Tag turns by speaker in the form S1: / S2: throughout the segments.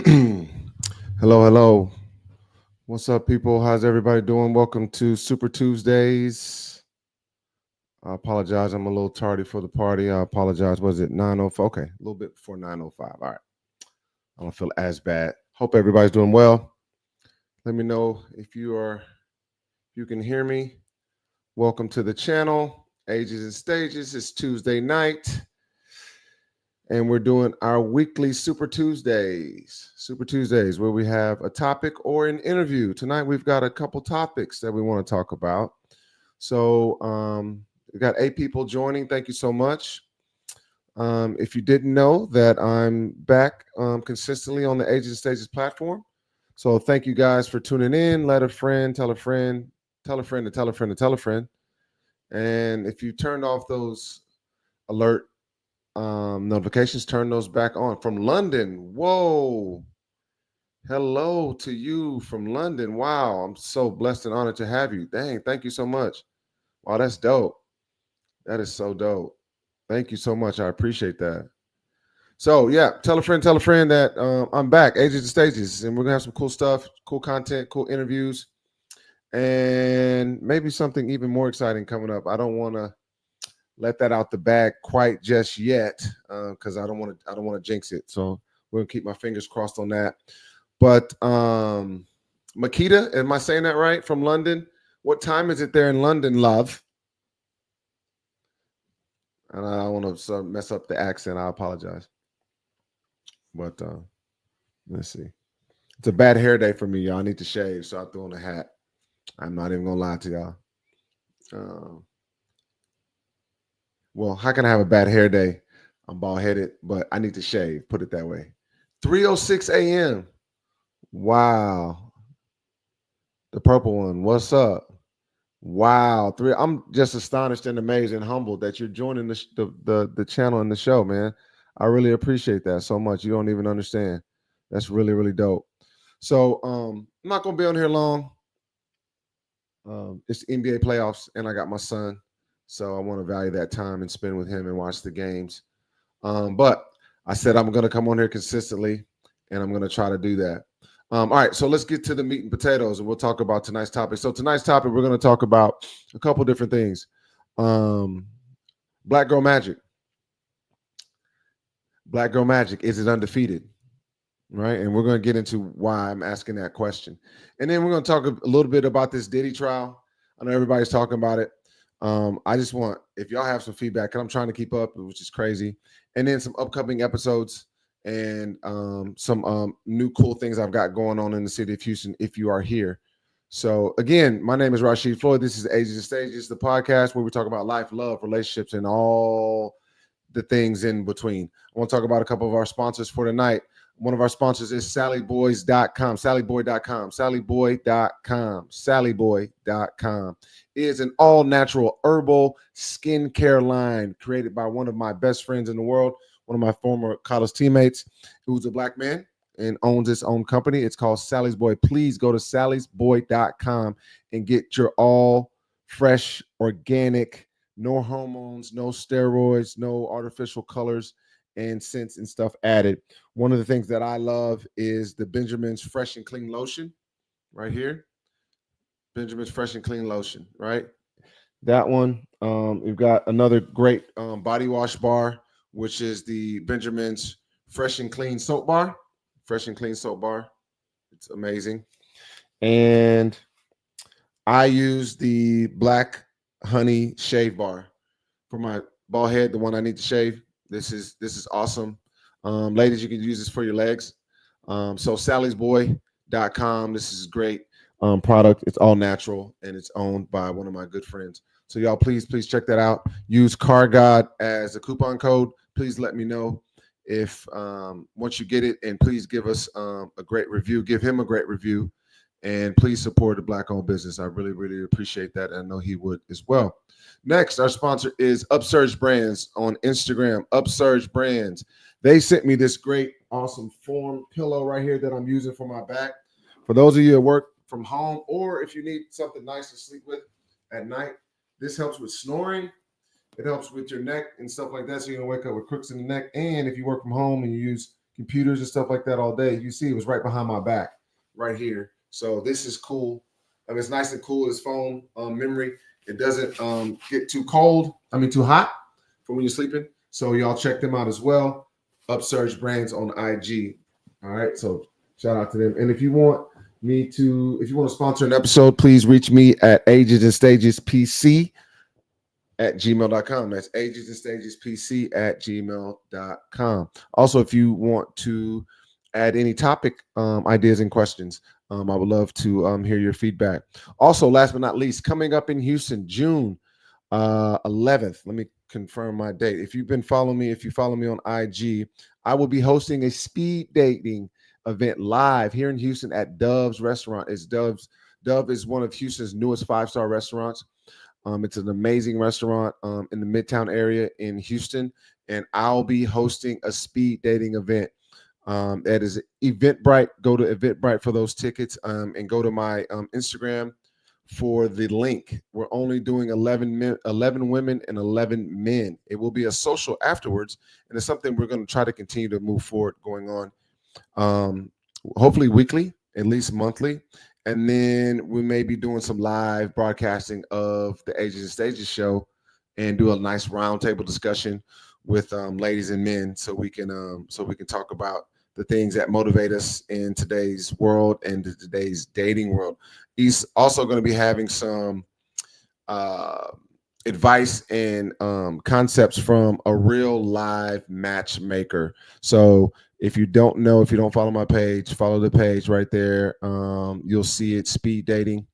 S1: Hello. What's up, people? How's everybody doing? Welcome to Super Tuesdays. I apologize. I'm a little tardy for the party. I apologize. Was it 9:05? Okay, a little bit before 9:05. All right. I don't feel as bad. Hope everybody's doing well. Let me know if you can hear me. Welcome to the channel. Ages and Stages. It's Tuesday night. And we're doing our weekly Super Tuesdays. Super Tuesdays, where we have a topic or an interview. Tonight, we've got a couple topics that we want to talk about. So, we got 8 people joining. Thank you so much. If you didn't know that I'm back consistently on the Ages and Stages platform. So, thank you guys for tuning in. Let a friend, tell a friend, tell a friend to tell a friend to tell a friend. And if you turned off those alert notifications, turn those back on. From London, whoa, hello to you from London. Wow, I'm so blessed and honored to have you. Dang, thank you so much. Wow, that's dope. That is so dope. Thank you so much. I appreciate that. So yeah, tell a friend that I'm back, Ages and Stages, and we're gonna have some cool stuff, cool content, cool interviews, and maybe something even more exciting coming up. I don't want to let that out the bag quite just yet because I don't want to jinx it. So we're gonna keep my fingers crossed on that. But Makita, am I saying that right? From London. What time is it there in London, love? And I don't want to mess up the accent. I apologize. But let's see. It's a bad hair day for me, y'all. I need to shave, so I threw on a hat. I'm not even gonna lie to y'all. Uh, well, how can I have a bad hair day? I'm bald headed, but I need to shave. Put it that way. 3:06 a.m. Wow. The purple one. What's up? Wow. Three. I'm just astonished and amazed and humbled that you're joining the channel and the show, man. I really appreciate that so much. You don't even understand. That's really, really dope. So I'm not gonna be on here long. It's the NBA playoffs, and I got my son. So I want to value that time and spend with him and watch the games. But I said I'm gonna come on here consistently, and I'm gonna try to do that. All right, so let's get to the meat and potatoes, and we'll talk about tonight's topic. So tonight's topic, we're going to talk about a couple different things. Black Girl Magic. Black Girl Magic, is it undefeated? Right, and we're going to get into why I'm asking that question. And then we're going to talk a little bit about this Diddy trial. I know everybody's talking about it. I just want, if y'all have some feedback, because I'm trying to keep up, which is crazy. And then some upcoming episodes and some new cool things I've got going on in the city of Houston if you are here. So again, my name is Rashid Floyd. This is Ages and Stages, the podcast where we talk about life, love, relationships, and all the things in between. I want to talk about a couple of our sponsors for tonight. One of our sponsors is sallyboys.com, sallyboy.com, sallyboy.com, sallyboy.com is an all-natural herbal skincare line created by one of my best friends in the world, one of my former college teammates, who's a black man and owns his own company. It's called Sally's Boy. Please go to sallysboy.com and get your all fresh, organic, no hormones, no steroids, no artificial colors and scents and stuff added. One of the things that I love is the Benjamin's Fresh and Clean Lotion right here. Benjamin's Fresh and Clean Lotion, right? That one. We've got another great body wash bar, which is the Benjamin's Fresh and Clean Soap Bar. Fresh and Clean Soap Bar. It's amazing. And I use the Black Honey Shave Bar for my bald head, the one I need to shave. This is awesome. Ladies, you can use this for your legs. So sallysboy.com. This is great product. It's all natural and it's owned by one of my good friends. So y'all, please check that out. Use CarGod as a coupon code. Please let me know if once you get it, and please give us a great review. Give him a great review, and please support the Black-owned business. I really, really appreciate that. And I know he would as well. Next, our sponsor is Upsurge Brands on Instagram. Upsurge Brands. They sent me this great, awesome foam pillow right here that I'm using for my back. For those of you that work from home, or if you need something nice to sleep with at night, this helps with snoring. It helps with your neck and stuff like that, so you don't wake up with crooks in the neck. And if you work from home and you use computers and stuff like that all day. You see, it was right behind my back, right here. So this is cool. It's nice and cool. It's foam memory. It doesn't get too cold. Too hot for when you're sleeping. So y'all check them out as well. Upsurge Brands on IG. All right. So shout out to them. And if you want to sponsor an episode, please reach me at Ages and Stages PC at gmail.com. That's Ages and Stages PC at gmail.com. Also, if you want to add any topic ideas and questions, I would love to hear your feedback. Also, last but not least, coming up in Houston, June 11th. Let me confirm my date. If you follow me on IG, I will be hosting a speed dating event live here in Houston at Dove's Restaurant. Dove is one of Houston's newest 5-star restaurants. It's an amazing restaurant in the Midtown area in Houston, and I'll be hosting a speed dating event. That is Eventbrite. Go to Eventbrite for those tickets, and go to my Instagram for the link. We're only doing 11 women and 11 men. It will be a social afterwards, and it's something we're going to try to continue to move forward going on. Hopefully weekly, at least monthly. And then we may be doing some live broadcasting of the Ages and Stages show and do a nice roundtable discussion with ladies and men so we can talk about the things that motivate us in today's world and today's dating world. He's also going to be having some advice and concepts from a real live matchmaker. So if you don't follow my page, follow the page right there. You'll see it, speed dating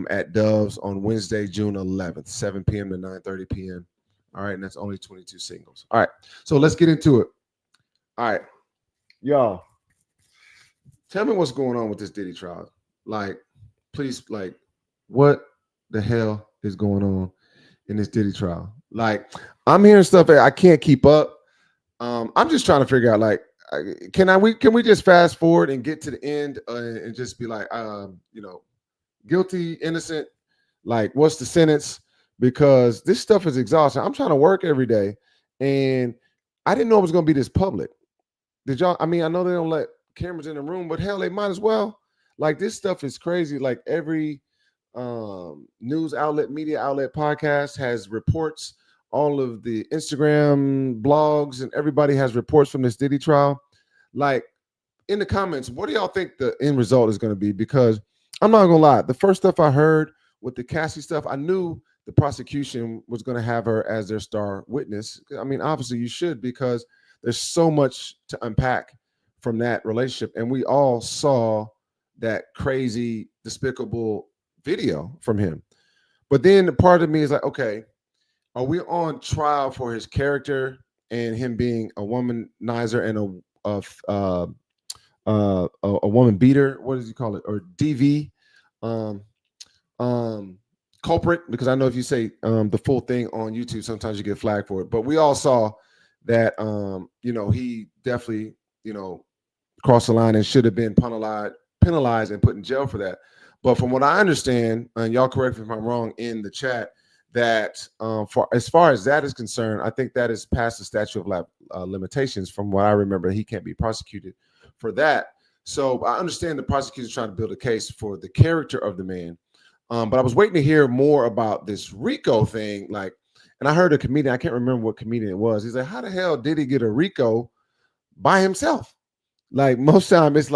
S1: at Dove's on Wednesday, June 11th, 7 p.m. to 9:30 p.m. All right, and that's only 22 singles. All right, so let's get into it. All right, y'all, tell me what's going on with this Diddy trial. Please, what the hell is going on in this Diddy trial? I'm hearing stuff that I can't keep up. I'm just trying to figure out, can we just fast forward and get to the end and just be guilty, innocent, what's the sentence? Because this stuff is exhausting. I'm trying to work every day, and I didn't know it was going to be this public. Did y'all? I know they don't let cameras in the room, but hell, they might as well. This stuff is crazy. Every news outlet, media outlet, podcast has reports. All of the Instagram blogs and everybody has reports from this Diddy trial. In the comments, what do y'all think the end result is going to be? Because I'm not going to lie. The first stuff I heard with the Cassie stuff, I knew the prosecution was going to have her as their star witness. Obviously you should, because there's so much to unpack from that relationship. And we all saw that crazy, despicable video from him. But then the part of me is okay, are we on trial for his character and him being a womanizer and a woman beater? What does he call it? Or DV, culprit? Because I know if you say the full thing on YouTube, sometimes you get flagged for it. But we all saw that he definitely crossed the line and should have been penalized and put in jail for that. But from what I understand, and y'all correct me if I'm wrong in the chat, that for as far as that is concerned, I think that is past the statute of limitations. From what I remember, he can't be prosecuted for that. So I understand the prosecutor trying to build a case for the character of the man. But I was waiting to hear more about this RICO thing. And I heard a comedian, I can't remember what comedian it was. He's like, how the hell did he get a RICO by himself? Most time it's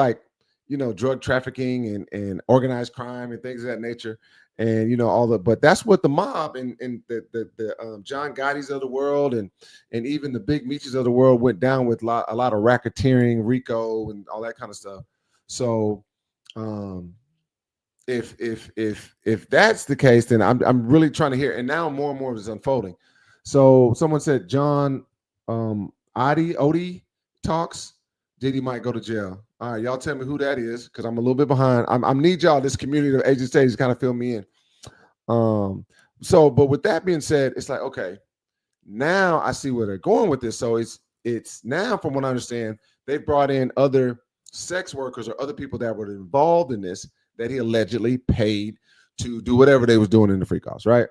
S1: drug trafficking and organized crime and things of that nature. And but that's what the mob and the John Gotti's of the world and even the Big Meeches of the world went down with a lot of racketeering, RICO, and all that kind of stuff. So if that's the case, then I'm really trying to hear. And now more and more is unfolding. So someone said John Odie talks, Diddy might go to jail. All right, y'all tell me who that is, because I'm a little bit behind. I need y'all, this community of Ages and Stages, kind of fill me in. But with that being said, it's okay, now I see where they're going with this. So it's now, from what I understand, they've brought in other sex workers or other people that were involved in this that he allegedly paid to do whatever they was doing in the freak house, right?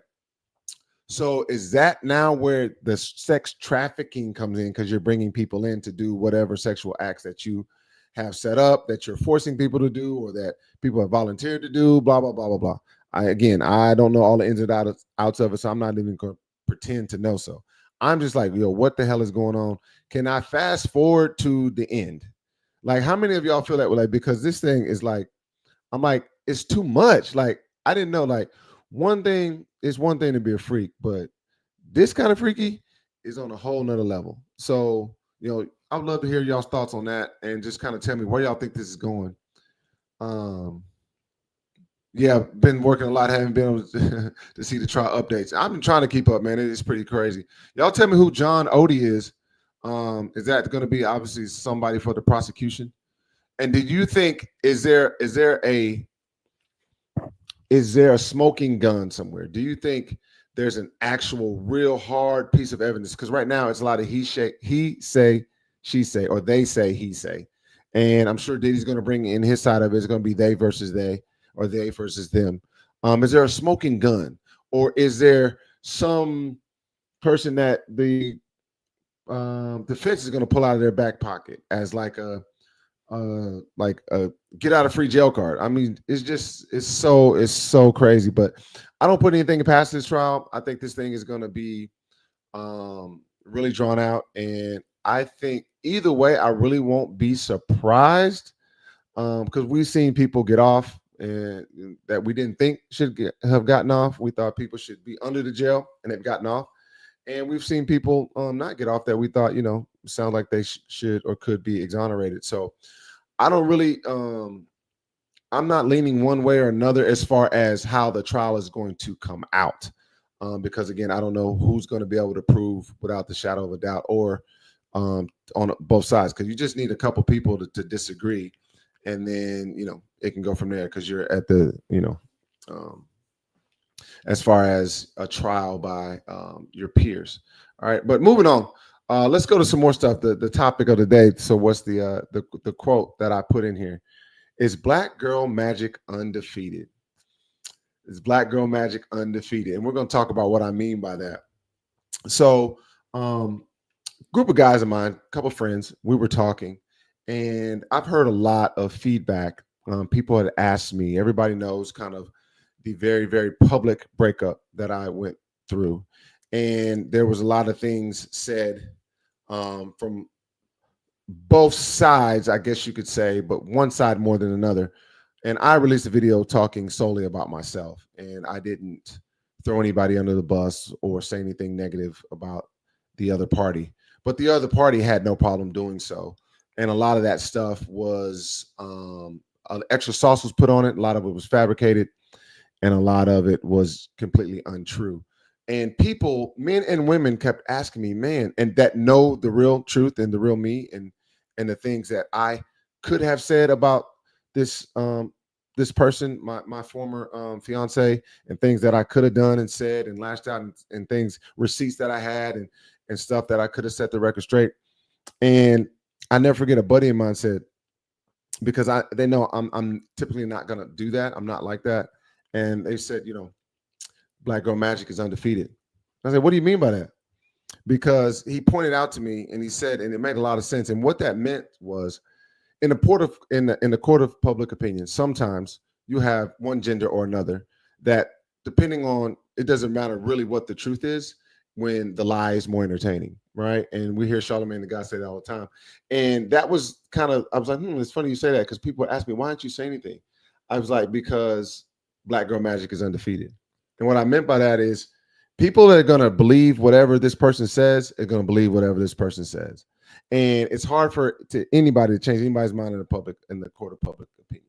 S1: So is that now where the sex trafficking comes in, because you're bringing people in to do whatever sexual acts that you have set up, that you're forcing people to do, or that people have volunteered to do, blah blah blah blah blah. I don't know all the ins and outs of it, so I'm not even going to pretend to know. So I'm just like, yo, what the hell is going on? Can I fast forward to the end? Like, how many of y'all feel that way? Like, because this thing is like, I'm like, it's too much. Like, I didn't know. Like, one thing is one thing to be a freak, but this kind of freaky is on a whole nother level. So, I'd love to hear y'all's thoughts on that and just kind of tell me where y'all think this is going. Um, yeah, been working a lot, haven't been able to see the trial updates. I've been trying to keep up, man. It is pretty crazy. Y'all tell me who John Odie is. Is that going to be obviously somebody for the prosecution? And did you think is there a smoking gun somewhere? Do you think there's an actual real hard piece of evidence? Because right now it's a lot of he say, she say, or they say, he say. And I'm sure Diddy's going to bring in his side of it. It's going to be they versus they, or they versus them. Is there a smoking gun? Or is there some person that the defense is going to pull out of their back pocket as like a get out of free jail card? I mean, it's so crazy, but I don't put anything past this trial. I think this thing is going to be really drawn out, and I think either way, I really won't be surprised because we've seen people get off and that we didn't think should have gotten off. We thought people should be under the jail and they've gotten off. And we've seen people not get off that we thought, sound like they should or could be exonerated. So I don't really, I'm not leaning one way or another as far as how the trial is going to come out. Because again, I don't know who's going to be able to prove without the shadow of a doubt, or on both sides, because you just need a couple people to disagree. And then, it can go from there because you're at the, as far as a trial by your peers. All right, but moving on, let's go to some more stuff. The topic of the day. So what's the quote that I put in here? Is Black Girl Magic undefeated? Is Black Girl Magic undefeated? And we're going to talk about what I mean by that. So group of guys of mine, a couple of friends, we were talking, and I've heard a lot of feedback. People had asked me, everybody knows kind of the very, very public breakup that I went through. And there was a lot of things said from both sides, I guess you could say, but one side more than another. And I released a video talking solely about myself, and I didn't throw anybody under the bus or say anything negative about the other party. But the other party had no problem doing so. And a lot of that stuff was extra sauce was put on it. A lot of it was fabricated, and a lot of it was completely untrue. And people, men and women, kept asking me, man, and that know the real truth and the real me, and the things that I could have said about this this person, my former fiance, and things that I could have done and said and lashed out, and things, receipts that I had, and stuff that I could have set the record straight. And I never forget, a buddy of mine said, because they know I'm typically not gonna do that. I'm not like that. And they said, Black Girl Magic is undefeated. I said, what do you mean by that? Because he pointed out to me, and he said, and it made a lot of sense. And what that meant was, in the court of public opinion, sometimes you have one gender or another that, depending on, it doesn't matter really what the truth is, when the lie is more entertaining, right? And we hear Charlemagne the God say that all the time. And that was kind of, I was like, it's funny you say that, because people would ask me, why don't you say anything? I was like, because Black Girl Magic is undefeated. And what I meant by that is, people that are going to believe whatever this person says are going to believe whatever this person says. And it's hard for anybody to change anybody's mind in the court of public opinion.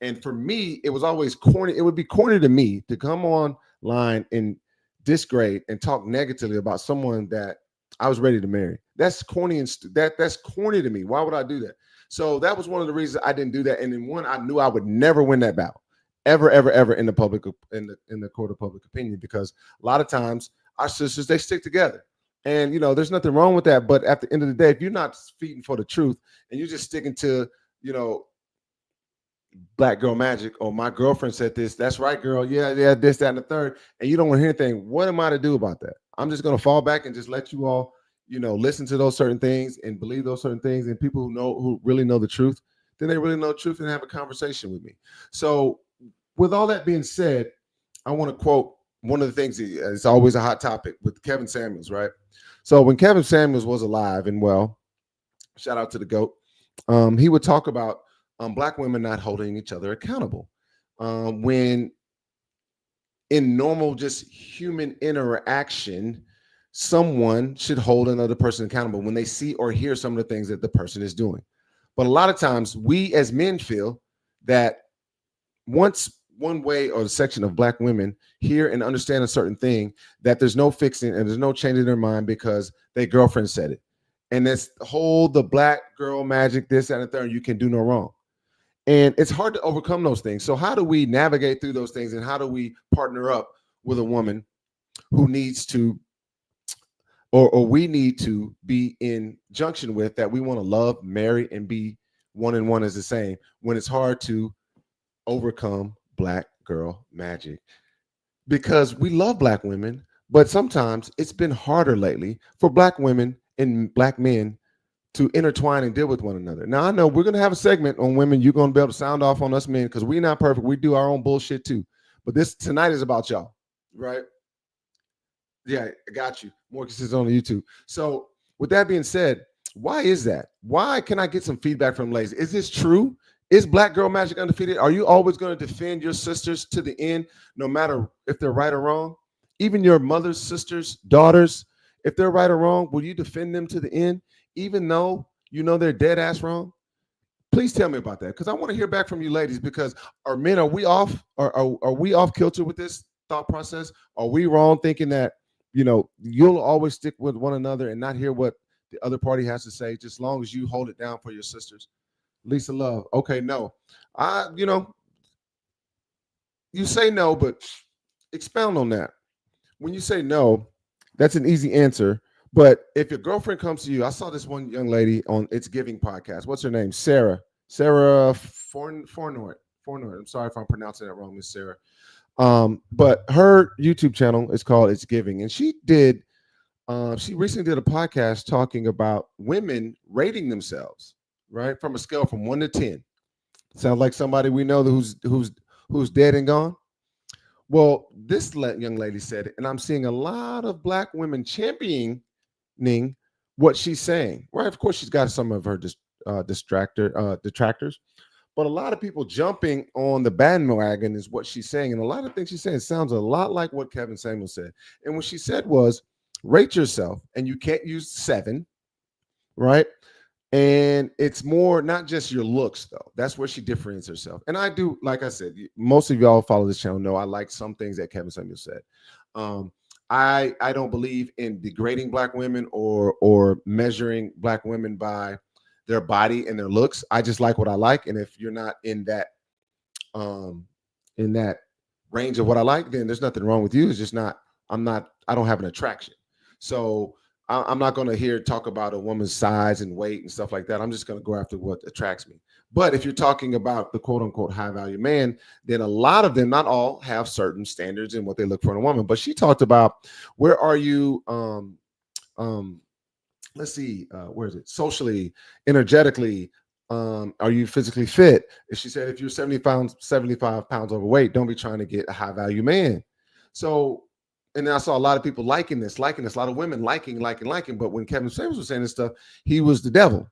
S1: And for me, it was always corny. It would be corny to me to come online and disgrade and talk negatively about someone that I was ready to marry. That's corny, and that's corny to me. Why would I do that? So that was one of the reasons I didn't do that. And then one, I knew I would never win that battle, ever in the public, in the court of public opinion, because a lot of times our sisters, they stick together. And there's nothing wrong with that. But at the end of the day, if you're not feeding for the truth and you're just sticking to, black girl magic, or my girlfriend said this. That's right, girl. Yeah, yeah, this, that, and the third. And you don't want to hear anything. What am I to do about that? I'm just going to fall back and just let you all, listen to those certain things and believe those certain things. And people who really know the truth, then they really know the truth and have a conversation with me. So, with all that being said, I want to quote one of the things. It's always a hot topic with Kevin Samuels, right? So when Kevin Samuels was alive and well, shout out to the GOAT. He would talk about black women not holding each other accountable. When in normal, just human interaction, someone should hold another person accountable when they see or hear some of the things that the person is doing. But a lot of times, we as men feel that once one way or the section of black women hear and understand a certain thing, that there's no fixing and there's no changing their mind because their girlfriend said it. And that's the black girl magic, this, that, and the third, you can do no wrong. And it's hard to overcome those things. So how do we navigate through those things, and how do we partner up with a woman who needs to, or we need to be in junction with, that we want to love, marry, and be one and one is the same, when it's hard to overcome black girl magic? Because we love black women, but sometimes it's been harder lately for black women and black men to intertwine and deal with one another. Now, I know we're going to have a segment on women. You're going to be able to sound off on us men, because we're not perfect. We do our own bullshit too. But this tonight is about y'all, right? Yeah, I got you. Marcus is on YouTube. So with that being said, why is that? Why can I get some feedback from ladies? Is this true? Is Black Girl Magic undefeated? Are you always going to defend your sisters to the end, no matter if they're right or wrong? Even your mother's sisters, daughters, if they're right or wrong, will you defend them to the end, even though you know they're dead ass wrong? Please tell me about that, because I want to hear back from you ladies. Because are we off? Are we off kilter with this thought process? Are we wrong thinking that you'll always stick with one another and not hear what the other party has to say, just as long as you hold it down for your sisters? Lisa Love. Okay, no. You say no, but expound on that. When you say no, that's an easy answer. But if your girlfriend comes to you, I saw this one young lady on It's Giving podcast. What's her name? Sarah. Sarah Fornort. I'm sorry if I'm pronouncing that wrong, Miss Sarah. But her YouTube channel is called It's Giving. And she recently did a podcast talking about women rating themselves, right? From a scale from 1 to 10. Sounds like somebody we know who's dead and gone. Well, this young lady said it, and I'm seeing a lot of black women championing what she's saying. Right? Of course, she's got some of her detractors, but a lot of people jumping on the bandwagon is what she's saying, and a lot of things she's saying sounds a lot like what Kevin Samuel said. And what she said was, rate yourself, and you can't use 7, right? And it's more not just your looks, though. That's where she differentiates herself. And I do, like I said, most of y'all follow this channel know I like some things that Kevin Samuel said. I don't believe in degrading black women or measuring black women by their body and their looks. I just like what I like, and if you're not in that range of what I like, then there's nothing wrong with you. It's just not. I don't have an attraction. So I'm not going to talk about a woman's size and weight and stuff like that. I'm just going to go after what attracts me. But if you're talking about the quote unquote high value man, then a lot of them, not all, have certain standards in what they look for in a woman. But she talked about, where are you? Let's see, where is it? Socially, energetically, are you physically fit? And she said, if you're 75 pounds overweight, don't be trying to get a high value man. So, and then I saw a lot of people liking this, a lot of women liking. But when Kevin Samuels was saying this stuff, he was the devil.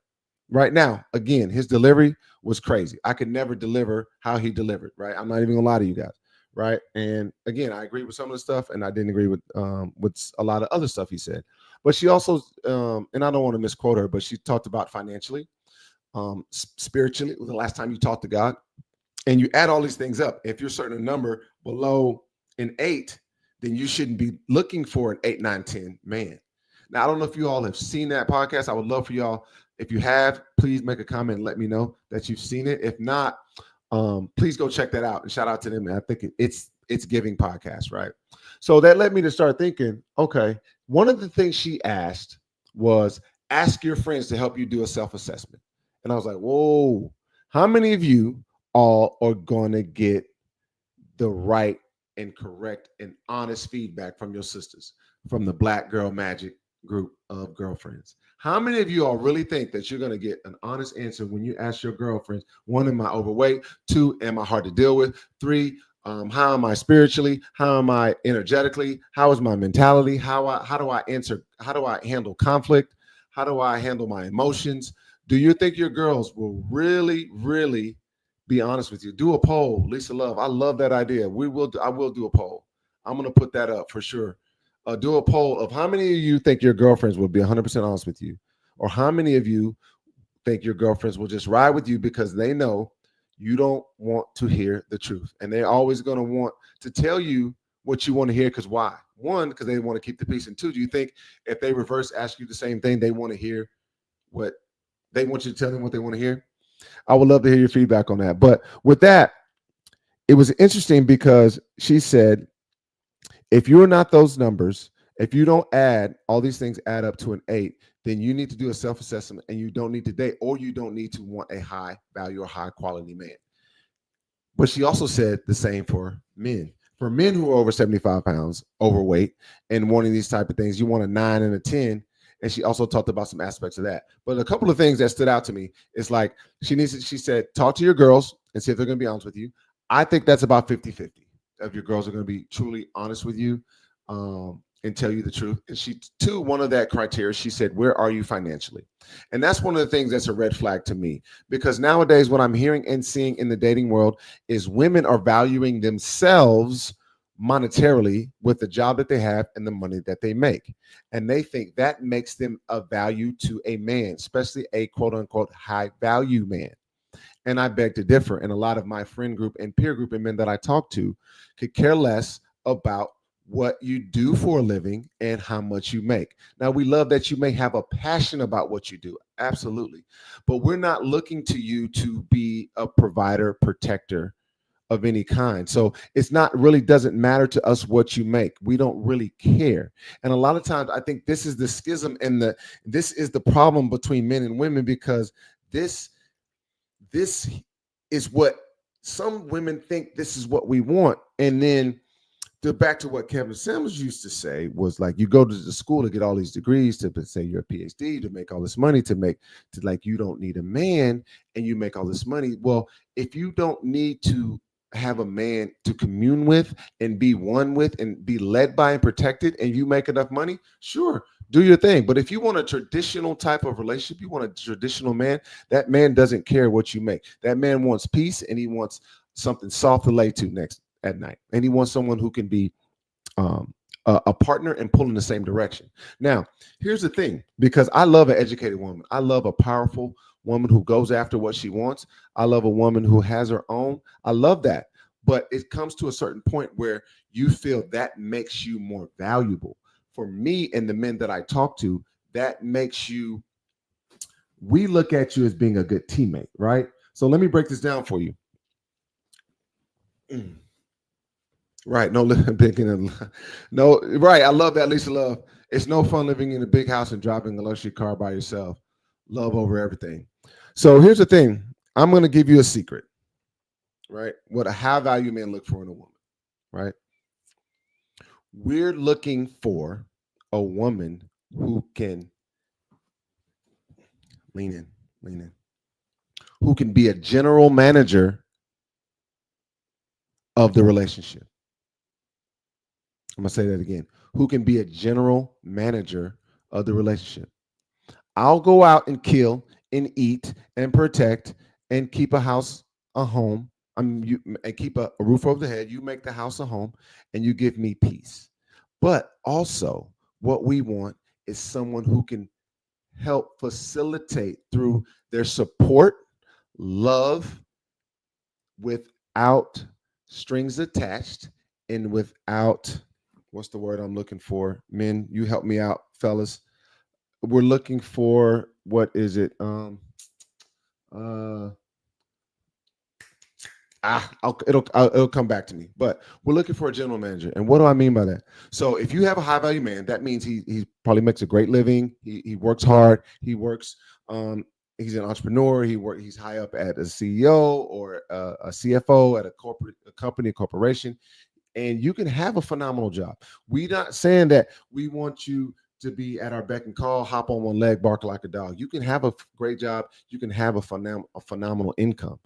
S1: Right now, again, his delivery was crazy. I could never deliver how he delivered, right? I'm not even gonna lie to you guys, right? And again, I agree with some of the stuff, and I didn't agree with a lot of other stuff he said. But she also, and I don't want to misquote her, but she talked about financially, spiritually, the last time you talked to God, and you add all these things up. If you're certain number below an 8, then you shouldn't be looking for an 8, 9, 10 man. Now, I don't know if you all have seen that podcast. I would love for y'all, if you have, please make a comment and let me know that you've seen it. If not, please go check that out and shout out to them. I think it's Giving podcast, right? So that led me to start thinking, okay, one of the things she asked was, ask your friends to help you do a self-assessment. And I was like, whoa, how many of you all are going to get the right and correct and honest feedback from your sisters, from the Black Girl Magic group of girlfriends. How many of you all really think that you're going to get an honest answer when you ask your girlfriends, one, am I overweight? Two, am I hard to deal with? Three, how am I spiritually? How am I energetically? How is my mentality? How do I answer? How do I handle conflict? How do I handle my emotions? Do you think your girls will really, really be honest with you? Do a poll, Lisa Love. I love that idea. I will do a poll. I'm gonna put that up for sure. Do a poll of how many of you think your girlfriends will be 100% honest with you, or how many of you think your girlfriends will just ride with you because they know you don't want to hear the truth, and they're always gonna want to tell you what you want to hear. Because why? One, because they want to keep the peace, and two, do you think if they reverse ask you the same thing, they want to hear what they want you to tell them what they want to hear? I would love to hear your feedback on that. But with that, it was interesting because she said, if you're not those numbers, if you don't add all these things add up to an 8, then you need to do a self-assessment and you don't need to date, or you don't need to want a high value or high quality man. But she also said the same for men. For men who are over 75 pounds, overweight, and wanting these type of things, you want a 9 and a 10. And she also talked about some aspects of that. But a couple of things that stood out to me is like she said, talk to your girls and see if they're going to be honest with you. I think that's about 50-50. If your girls are going to be truly honest with you and tell you the truth. And she, too, one of that criteria, she said, where are you financially? And that's one of the things that's a red flag to me, because nowadays what I'm hearing and seeing in the dating world is women are valuing themselves monetarily with the job that they have and the money that they make. And they think that makes them of value to a man, especially a quote unquote high value man. And I beg to differ. And a lot of my friend group and peer group and men that I talk to could care less about what you do for a living and how much you make. Now, we love that you may have a passion about what you do. Absolutely. But we're not looking to you to be a provider, protector of any kind. So it's not really doesn't matter to us what you make. We don't really care. And a lot of times I think this is the schism and this is the problem between men and women, because this is what some women think this is what we want. And then back to what Kevin Samuels used to say was like, you go to the school to get all these degrees, to say you're a PhD, to make all this money, to like, you don't need a man and you make all this money. Well, if you don't need to have a man to commune with and be one with and be led by and protected, and you make enough money, sure, do your thing. But if you want a traditional type of relationship, you want a traditional man, that man doesn't care what you make. That man wants peace, and he wants something soft to lay to next at night. And he wants someone who can be a partner and pull in the same direction. Now, here's the thing, because I love an educated woman. I love a powerful woman who goes after what she wants. I love a woman who has her own. I love that. But it comes to a certain point where you feel that makes you more valuable. For me and the men that I talk to, that makes you, we look at you as being a good teammate, right? So let me break this down for you. Right. No, no, right. I love that, Lisa Love. It's no fun living in a big house and driving a luxury car by yourself. Love over everything. So here's the thing. I'm going to give you a secret, right? What a high value man look for in a woman, right? We're looking for a woman who can lean in, who can be a general manager of the relationship. I'm going to say that again. Who can be a general manager of the relationship. I'll go out and kill and eat and protect and keep a house a home. And keep a roof over the head. You make the house a home and you give me peace. But also what we want is someone who can help facilitate through their support, love, without strings attached and without, what's the word I'm looking for? Men, you help me out, fellas. We're looking for, what is it? It'll come back to me. But we're looking for a general manager. And what do I mean by that? So if you have a high value man, that means he probably makes a great living. He works hard. He works He's an entrepreneur. He's high up at a CEO or a CFO at a company, a corporation, and you can have a phenomenal job. We're not saying that we want you to be at our beck and call, hop on one leg, bark like a dog. You can have a great job. You can have a phenomenal income,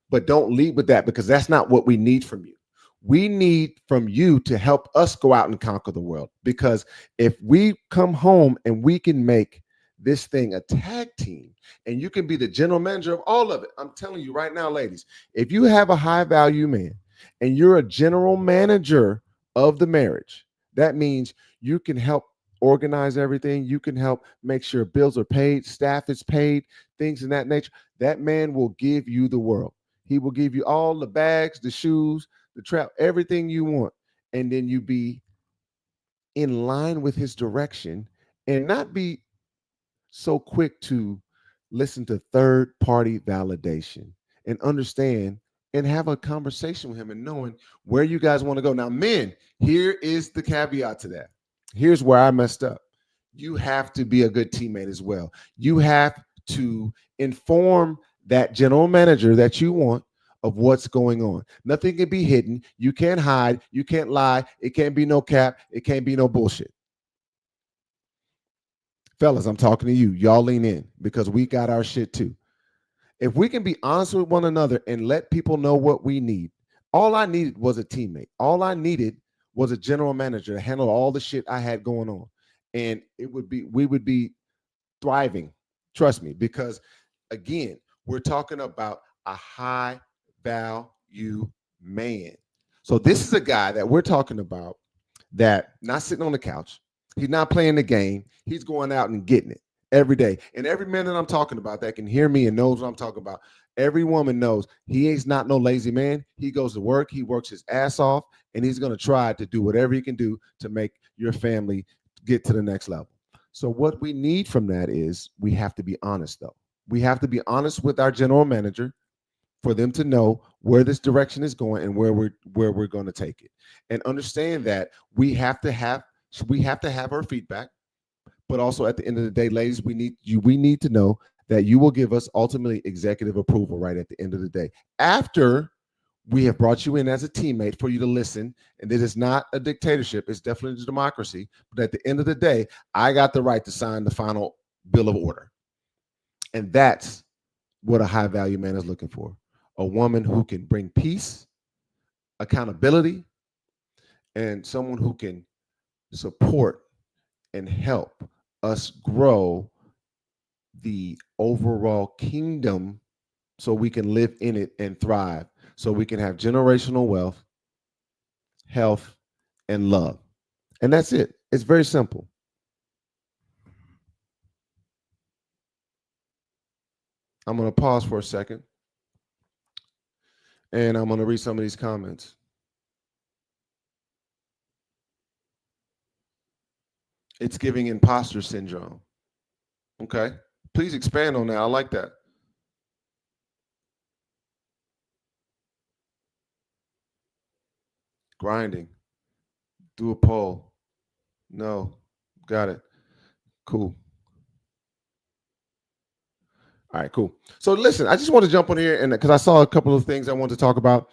S1: but don't lead with that, because that's not what we need from you. We need from you to help us go out and conquer the world. Because if we come home and we can make this thing a tag team, and you can be the general manager of all of it. I'm telling you right now, ladies, if you have a high value man and you're a general manager of the marriage, that means you can help organize everything. You can help make sure bills are paid, staff is paid, things in that nature. That man will give you the world. He will give you all the bags, the shoes, the trap, everything you want. And then you be in line with his direction and not be so quick to listen to third party validation, and understand and have a conversation with him and knowing where you guys want to go. Now, men, here is the caveat to that. Here's where I messed up. You have to be a good teammate as well. You have to inform that general manager that you want of what's going on. Nothing can be hidden. You can't hide. You can't lie. It can't be no cap. It can't be no bullshit. Fellas, I'm talking to you. Y'all lean in, because we got our shit too. If we can be honest with one another and let people know what we need. All I needed was a teammate. All I needed was a general manager to handle all the shit I had going on. And we would be thriving. Trust me, because again, we're talking about a high value man. So this is a guy that we're talking about, that not sitting on the couch. He's not playing the game. He's going out and getting it every day. And every man that I'm talking about that can hear me and knows what I'm talking about, every woman knows he is not no lazy man. He goes to work, he works his ass off, and he's going to try to do whatever he can do to make your family get to the next level. So what we need from that is, we have to be honest, though. We have to be honest with our general manager for them to know where this direction is going and where we're going to take it, and understand that we have to have our feedback. But also, at the end of the day, ladies, we need to know that you will give us ultimately executive approval right at the end of the day, after we have brought you in as a teammate for you to listen. And it is not a dictatorship, it's definitely a democracy. But at the end of the day, I got the right to sign the final bill of order. And that's what a high value man is looking for: a woman who can bring peace, accountability, and someone who can support and help us grow the overall kingdom, so we can live in it and thrive, so we can have generational wealth, health, and love. And that's it. It's very simple. I'm going to pause for a second, and I'm going to read some of these comments. It's giving imposter syndrome. Okay. Please expand on that. I like that. Grinding. Do a poll. No. Got it. Cool. All right, cool. So listen, I just want to jump on here, and because I saw a couple of things I wanted to talk about,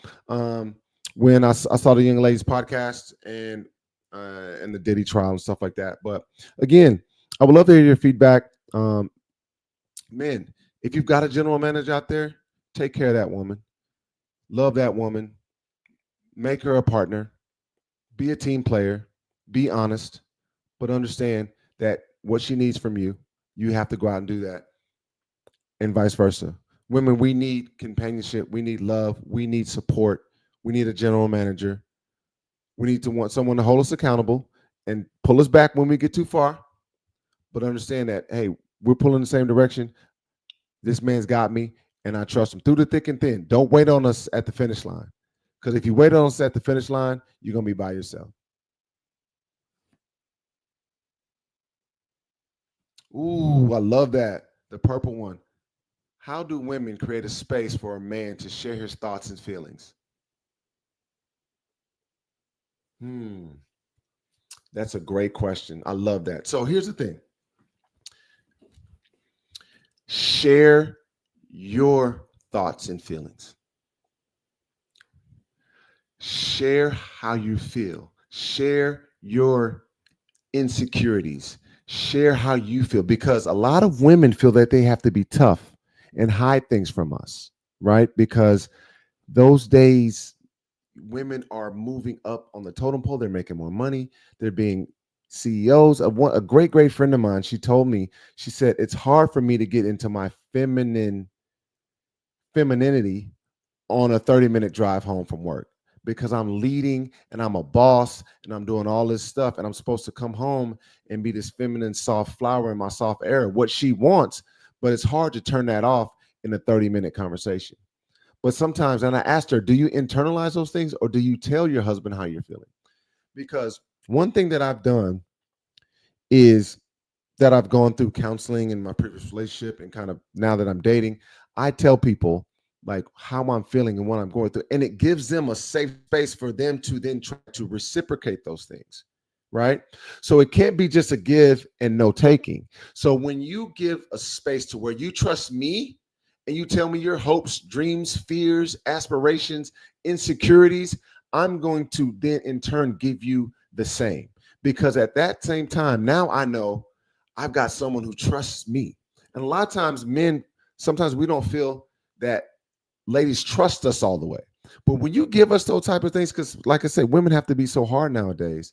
S1: when I saw the young ladies podcast and the Diddy trial and stuff like that. But again, I would love to hear your feedback. Men, if you've got a general manager out there, take care of that woman. Love that woman. Make her a partner. Be a team player. Be honest, but understand that what she needs from you, you have to go out and do that, and vice versa. Women, we need companionship. We need love. We need support. We need a general manager. We need to want someone to hold us accountable and pull us back when we get too far, but understand that, hey, we're pulling the same direction. This man's got me, and I trust him through the thick and thin. Don't wait on us at the finish line, because if you wait on us at the finish line, you're going to be by yourself. Ooh, I love that. The purple one. How do women create a space for a man to share his thoughts and feelings? Hmm, that's a great question. I love that. So here's the thing. Share your thoughts and feelings. Share how you feel. Share your insecurities. Share how you feel, because a lot of women feel that they have to be tough and hide things from us, right? Because those days, women are moving up on the totem pole. They're making more money. They're being CEOs. A great friend of mine, she told me, she said, it's hard for me to get into my femininity on a 30-minute drive home from work, because I'm leading and I'm a boss and I'm doing all this stuff, and I'm supposed to come home and be this feminine soft flower in my soft era, what she wants. But it's hard to turn that off in a 30-minute conversation. But sometimes, and I asked her, do you internalize those things, or do you tell your husband how you're feeling? Because one thing that I've done is that I've gone through counseling in my previous relationship, and kind of now that I'm dating, I tell people like how I'm feeling and what I'm going through. And it gives them a safe space for them to then try to reciprocate those things. Right. So it can't be just a give and no taking. So when you give a space to where you trust me and you tell me your hopes, dreams, fears, aspirations, insecurities, I'm going to then in turn give you the same. Because at that same time, now I know I've got someone who trusts me. And a lot of times, men, sometimes we don't feel that ladies trust us all the way. But when you give us those type of things, because like I said, women have to be so hard nowadays,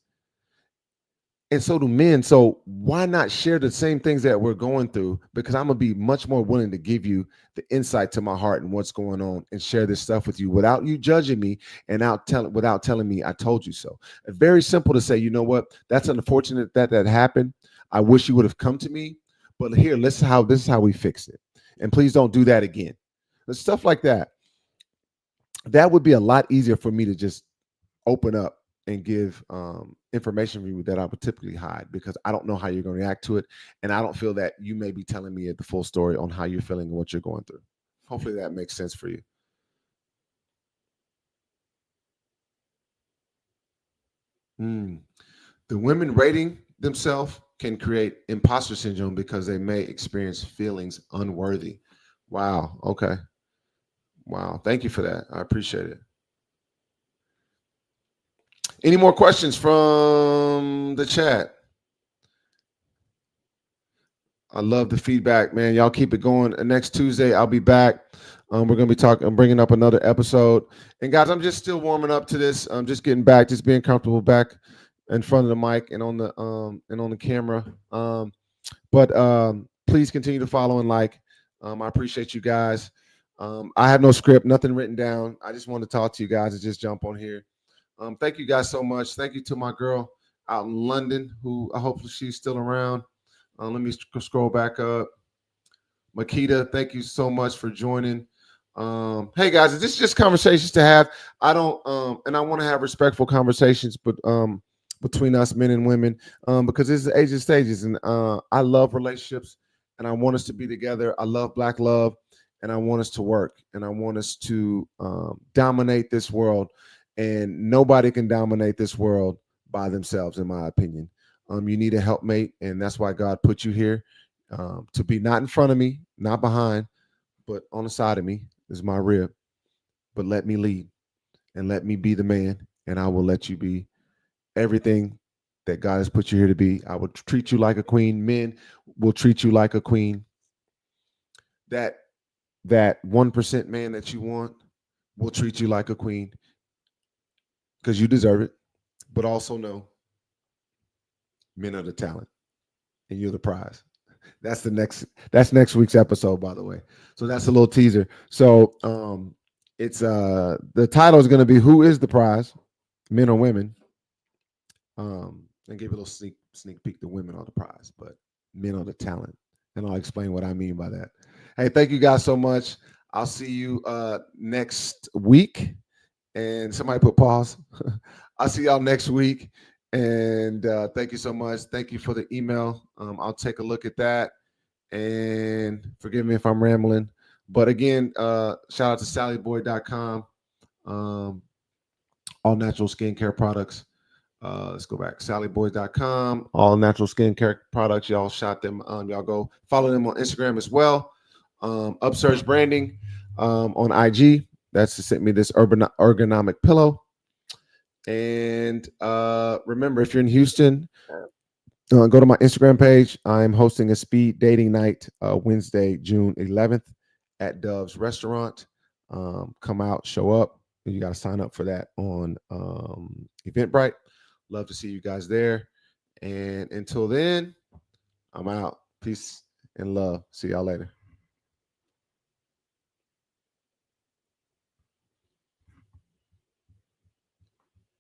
S1: and so do men. So why not share the same things that we're going through? Because I'm gonna be much more willing to give you the insight to my heart and what's going on, and share this stuff with you without you judging me and without telling me I told you so. It's very simple to say, you know what, that's unfortunate that happened. I wish you would have come to me, but here, this is how we fix it. And please don't do that again. And stuff like that. That would be a lot easier for me to just open up and give information for you that I would typically hide, because I don't know how you're going to react to it. And I don't feel that you may be telling me the full story on how you're feeling and what you're going through. Hopefully that makes sense for you. Mm. The women rating themselves can create imposter syndrome because they may experience feelings unworthy. Wow. Okay. Wow. Thank you for that. I appreciate it. Any more questions from the chat? I love the feedback, man. Y'all keep it going. Next Tuesday, I'll be back. We're gonna be talking. I'm bringing up another episode. And guys, I'm just still warming up to this. I'm just getting back, just being comfortable back in front of the mic and on the camera. But please continue to follow and like. I appreciate you guys. I have no script, nothing written down. I just want to talk to you guys and just jump on here. Thank you guys so much. Thank you to my girl out in London, who I hope she's still around. Let me scroll back up. Makita, thank you so much for joining. Hey guys, this is just conversations to have. I don't and I want to have respectful conversations, but between us men and women, because this is age of stages, and I love relationships, and I want us to be together. I love black love, and I want us to work, and I want us to dominate this world, and nobody can dominate this world by themselves, in my opinion. You need a helpmate, and that's why God put you here, to be not in front of me, not behind, but on the side of me is my rib. But let me lead and let me be the man, and I will let you be everything that God has put you here to be. I will treat you like a queen. Men will treat you like a queen. That 1% man that you want will treat you like a queen, because you deserve it. But also know, men are the talent, and you're the prize. That's next week's episode, by the way. So that's a little teaser. So it's the title is going to be "Who is the Prize, Men or Women?" And give a little sneak peek. The women are the prize, but men are the talent, and I'll explain what I mean by that. Hey, thank you guys so much. I'll see you next week. And somebody put pause. I'll see y'all next week. And thank you so much. Thank you for the email. I'll take a look at that. And forgive me if I'm rambling. But again, shout out to sallyboy.com. All natural skincare products. Let's go back. sallyboy.com. All natural skincare products. Y'all shot them. Y'all go follow them on Instagram as well. Upsurge Branding on IG. That's to send me this ergonomic pillow. And remember, if you're in Houston, go to my Instagram page. I'm hosting a speed dating night Wednesday, June 11th at Dove's Restaurant. Come out, show up. You got to sign up for that on Eventbrite. Love to see you guys there. And until then, I'm out. Peace and love. See y'all later.